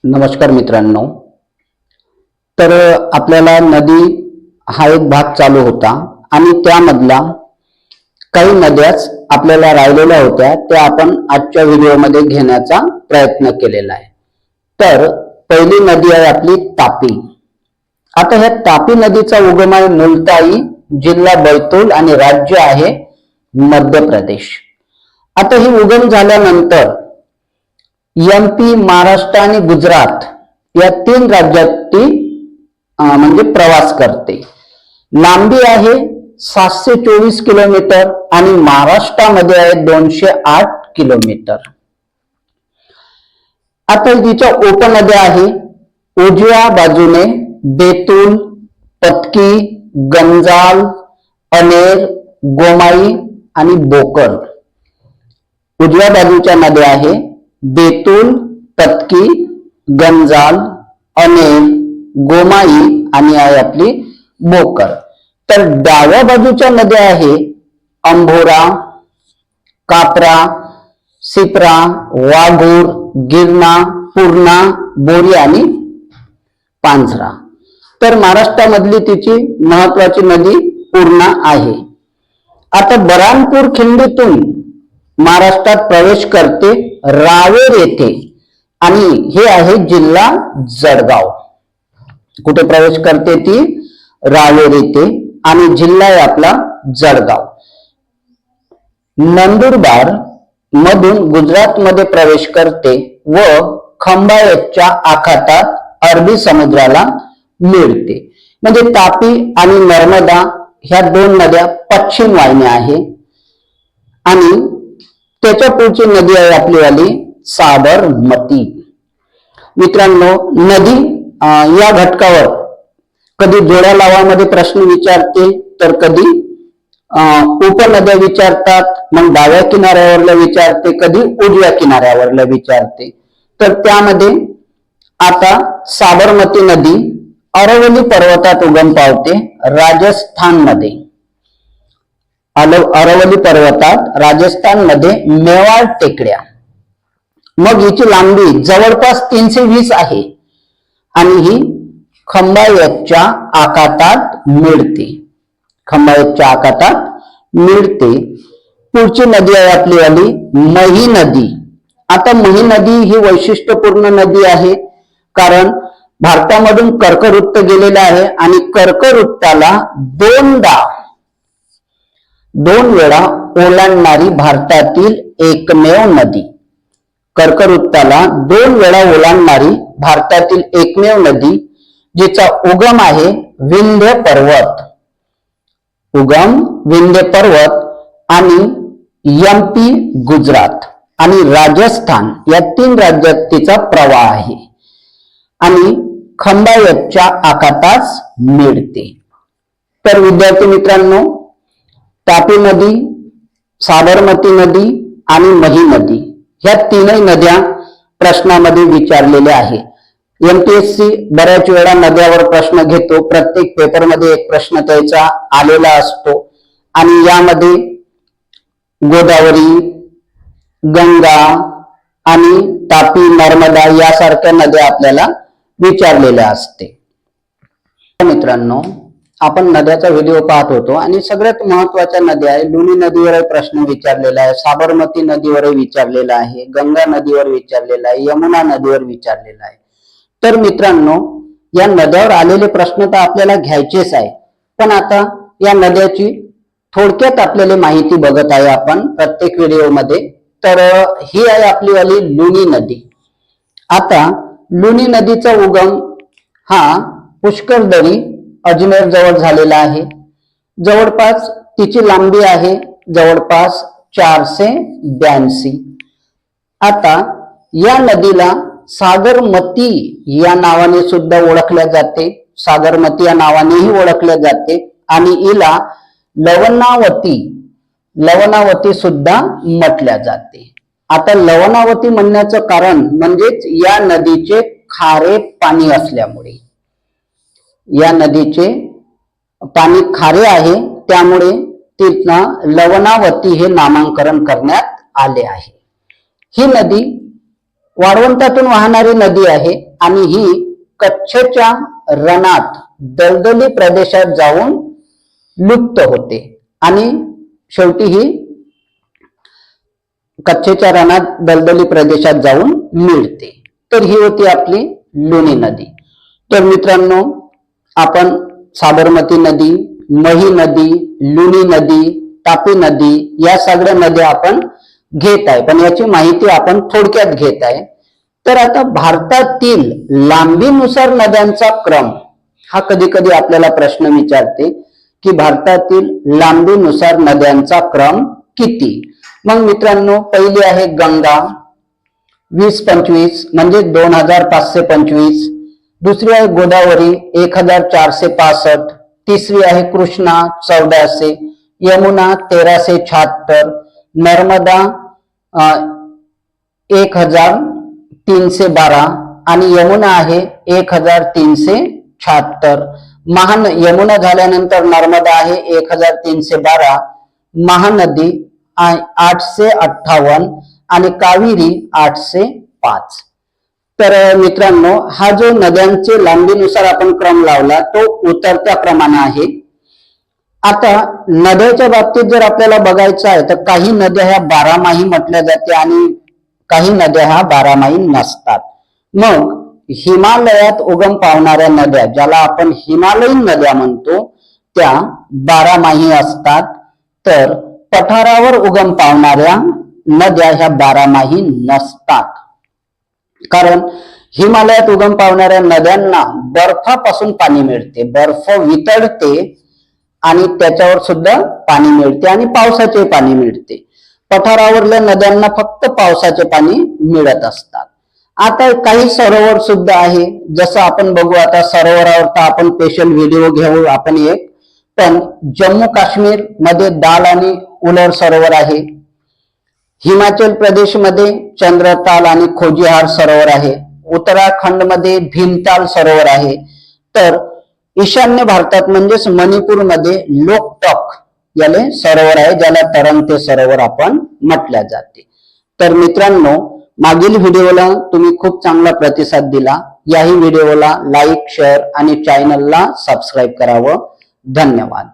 नमस्कार मित्रांनो. तर आपल्याला नदी हा एक भाग चालू होता आणि त्यामधला काही नद्याच आपल्याला राहिलेल्या होत्या त्या आपण आजच्या व्हिडिओमध्ये घेण्याचा प्रयत्न केलेला आहे. तर पहिली नदी आहे आपली तापी. आता ह्या तापी नदीचा उगम आहे मुलताई, जिल्हा बैतूल आणि राज्य आहे मध्य प्रदेश. आता ही उगम झाल्यानंतर एमपी, महाराष्ट्र आणि गुजरात या 3 राज्यात ती म्हणजे प्रवास करते. लांबी आहे 724 किलोमीटर आणि महाराष्ट्रामध्ये आहे 208 किलोमीटर. आता तिच्या उपनद्या आहे उजव्या बाजूने बेतूल, पतकी, गंजाल, अनेर, गोमाई आणि बोकर. उजव्या बाजूच्या नद्या आहे बेतूल, पतकी, गंजाल, अनेर, गोमाई आणि आहे आपली बोकर. तर डाव्या बाजूच्या नद्या आहे अंभोरा, कापरा, सिप्रा, वाघूर, गिरणा, पूर्णा, बोरी आणि पांझरा. तर महाराष्ट्रामधली तिची महत्वाची नदी पूर्णा आहे. आता बऱ्हाणपूर खिंडीतून महाराष्ट्रात प्रवेश करते रावेर येथे आणि हे आहे जिल्हा जळगाव. कुठे प्रवेश करते ती? रावेर येथे आणि जिल्हा आहे आपला जळगाव. नंदुरबार मधून गुजरात मध्ये प्रवेश करते व खंबाळच्या आखातात अरबी समुद्राला मिळते. म्हणजे तापी आणि नर्मदा ह्या 2 नद्या पश्चिम वाहिन्या आहे आणि त्याच्या पुढची नदी आहे आपली वाली साबरमती. मित्रांनो, नदी या घटकावर कधी जोड्या लावामध्ये प्रश्न विचारते तर कधी उपनद्या विचारतात, मग डाव्या किनाऱ्यावरला विचारते, कधी उजव्या किनाऱ्यावरला विचारते. तर त्यामध्ये आता साबरमती नदी अरवली पर्वतात उगम पावते राजस्थान मध्ये. अरवली पर्वतात राजस्थान मध्ये मेवाड टेकड्या. मग हिची लांबी जवळपास 320 आहे आणि ही खंबाळच्या आखातात मिळते. खंबाळच्या आखातात मिळते. पुढची नदी आहे आपली वाली मही नदी. आता मही नदी ही वैशिष्ट्यपूर्ण नदी आहे कारण भारतामधून कर्कवृत्त गेलेलं आहे आणि कर्कवृत्ताला 2 वेळा ओलांडणारी भारतातील एकमेव नदी. कर्कवृत्ताला 2 वेळा ओलांडणारी भारतातील एकमेव नदी जिचा उगम आहे विंध्य पर्वत. उगम विंध्य पर्वत आणि एमपी, गुजरात आणि राजस्थान या 3 राज्यात तिचा प्रवाह आहे आणि खंबाळच्या आखातास मिळते. तर विद्यार्थी मित्रांनो, तापी नदी, साबरमती नदी आणि मही नदी ह्या 3 नद्या प्रश्नामध्ये विचारलेल्या आहेत. एमपीएससी बऱ्याच वेळा नद्यावर प्रश्न घेतो. प्रत्येक पेपरमध्ये एक प्रश्न त्याचा आलेला असतो आणि यामध्ये गोदावरी, गंगा आणि तापी, नर्मदा यासारख्या नद्या आपल्याला विचारलेल्या असते. मित्रांनो, आपण नद्याचा व्हिडिओ पाहत होतो आणि सगळ्यात महत्वाच्या नद्या आहे लुनी नदीवर प्रश्न विचारलेला आहे, साबरमती नदीवर विचारलेला आहे, गंगा नदीवर विचारलेला आहे, यमुना नदीवर विचारलेला आहे. तर मित्रांनो, या नद्यावर आलेले प्रश्न तर आपल्याला घ्यायचेच आहे, पण आता या नद्याची थोडक्यात आपल्याला माहिती बघत आहे आपण प्रत्येक व्हिडिओमध्ये. तर ही आहे आपली वाली लुनी नदी. आता लुनी नदीचा उगम हा पुष्करदरी अजमेर जवळ झालेला आहे. जवळपास तिची लांबी आहे जवळपास 482. आता या नदीला सागरमती या नावाने सुद्धा ओळखल्या जाते. सागरमती या नावानेही ओळखल्या जाते आणि हिला लवणावती सुद्धा म्हटल्या जाते. आता लवणावती म्हणण्याचं कारण म्हणजेच या नदीचे खारे पाणी असल्यामुळे, या नदीचे पाणी खारे आहे त्यामुळे तिला लवणावती हे नामांकरण करण्यात आले आहे. ही नदी वाळवंटातून वाहणारी नदी आहे आणि ही कच्छच्या रणात दलदली प्रदेशात जाऊन लुप्त होते आणि शेवटी ही कच्छच्या रणात दलदली प्रदेशात जाऊन मिळते. तर ही होती आपली लुणी नदी. तर मित्रांनो, आपण साबरमती नदी, मही नदी, लुणी नदी, तापी नदी या सगळ्या नद्या आपण घेत आहे, पण याची माहिती आपण थोडक्यात घेत आहे. तर आता भारतातील लांबीनुसार नद्यांचा क्रम हा कधी कधी आपल्याला प्रश्न विचारते की भारतातील लांबीनुसार नद्यांचा क्रम किती. मग मित्रांनो, पहिली आहे गंगा 2025 म्हणजे 2525. दुसरी आहे गोदावरी 1465. तिसरी आहे कृष्णा 1400. यमुना 1376. नर्मदा 1312 आणि यमुना आहे 1376. यमुना झाल्यानंतर नर्मदा आहे 1312. महानदी 858 आणि कावेरी 805. तर मित्रांनो, हा जो नद्यांचे लांबीनुसार आपण क्रम लावला तो उतरत्या क्रमाने आहे. आता नद्याच्या बाबतीत जर आपल्याला बघायचं आहे तर काही नद्या ह्या बारामाही म्हटल्या जाते आणि काही नद्या ह्या बारामाही नसतात. मग हिमालयात उगम पावणाऱ्या नद्या, ज्याला आपण हिमालयीन नद्या म्हणतो, त्या बारामाही असतात. तर पठारावर उगम पावणाऱ्या नद्या ह्या बारामाही नसतात. कारण हिमालयात उगम पावणाऱ्या नद्यांना बर्फापासून पाणी मिळते, बर्फ वितळते आणि त्याच्यावर सुद्धा पाणी मिळते आणि पावसाचे पाणी मिळते. पठारावरल्या नद्यांना फक्त पावसाचे पाणी मिळत असतात. आता काही सरोवर सुद्धा आहे, जसं आपण बघू. आता सरोवरावर तर आपण स्पेशल व्हिडिओ घेऊ आपण एक. पण जम्मू काश्मीर मध्ये दाल आणि उलर सरोवर आहे. हिमाचल प्रदेश मध्ये चंद्रताल आणि खोजिहार सरोवर आहे. उत्तराखंड मध्ये भीमताल सरोवर आहे. तर ईशान्य भारतात म्हणजेच मणिपूर मध्ये लोकटक याले सरोवर आहे, ज्याला तरंगते सरोवर आपण म्हटल्या जाते. तर मित्रांनो, मागील व्हिडिओला तुम्ही खूप चांगला प्रतिसाद दिला. याही व्हिडिओला लाईक, शेअर आणि चॅनलला सबस्क्राईब करावं. धन्यवाद.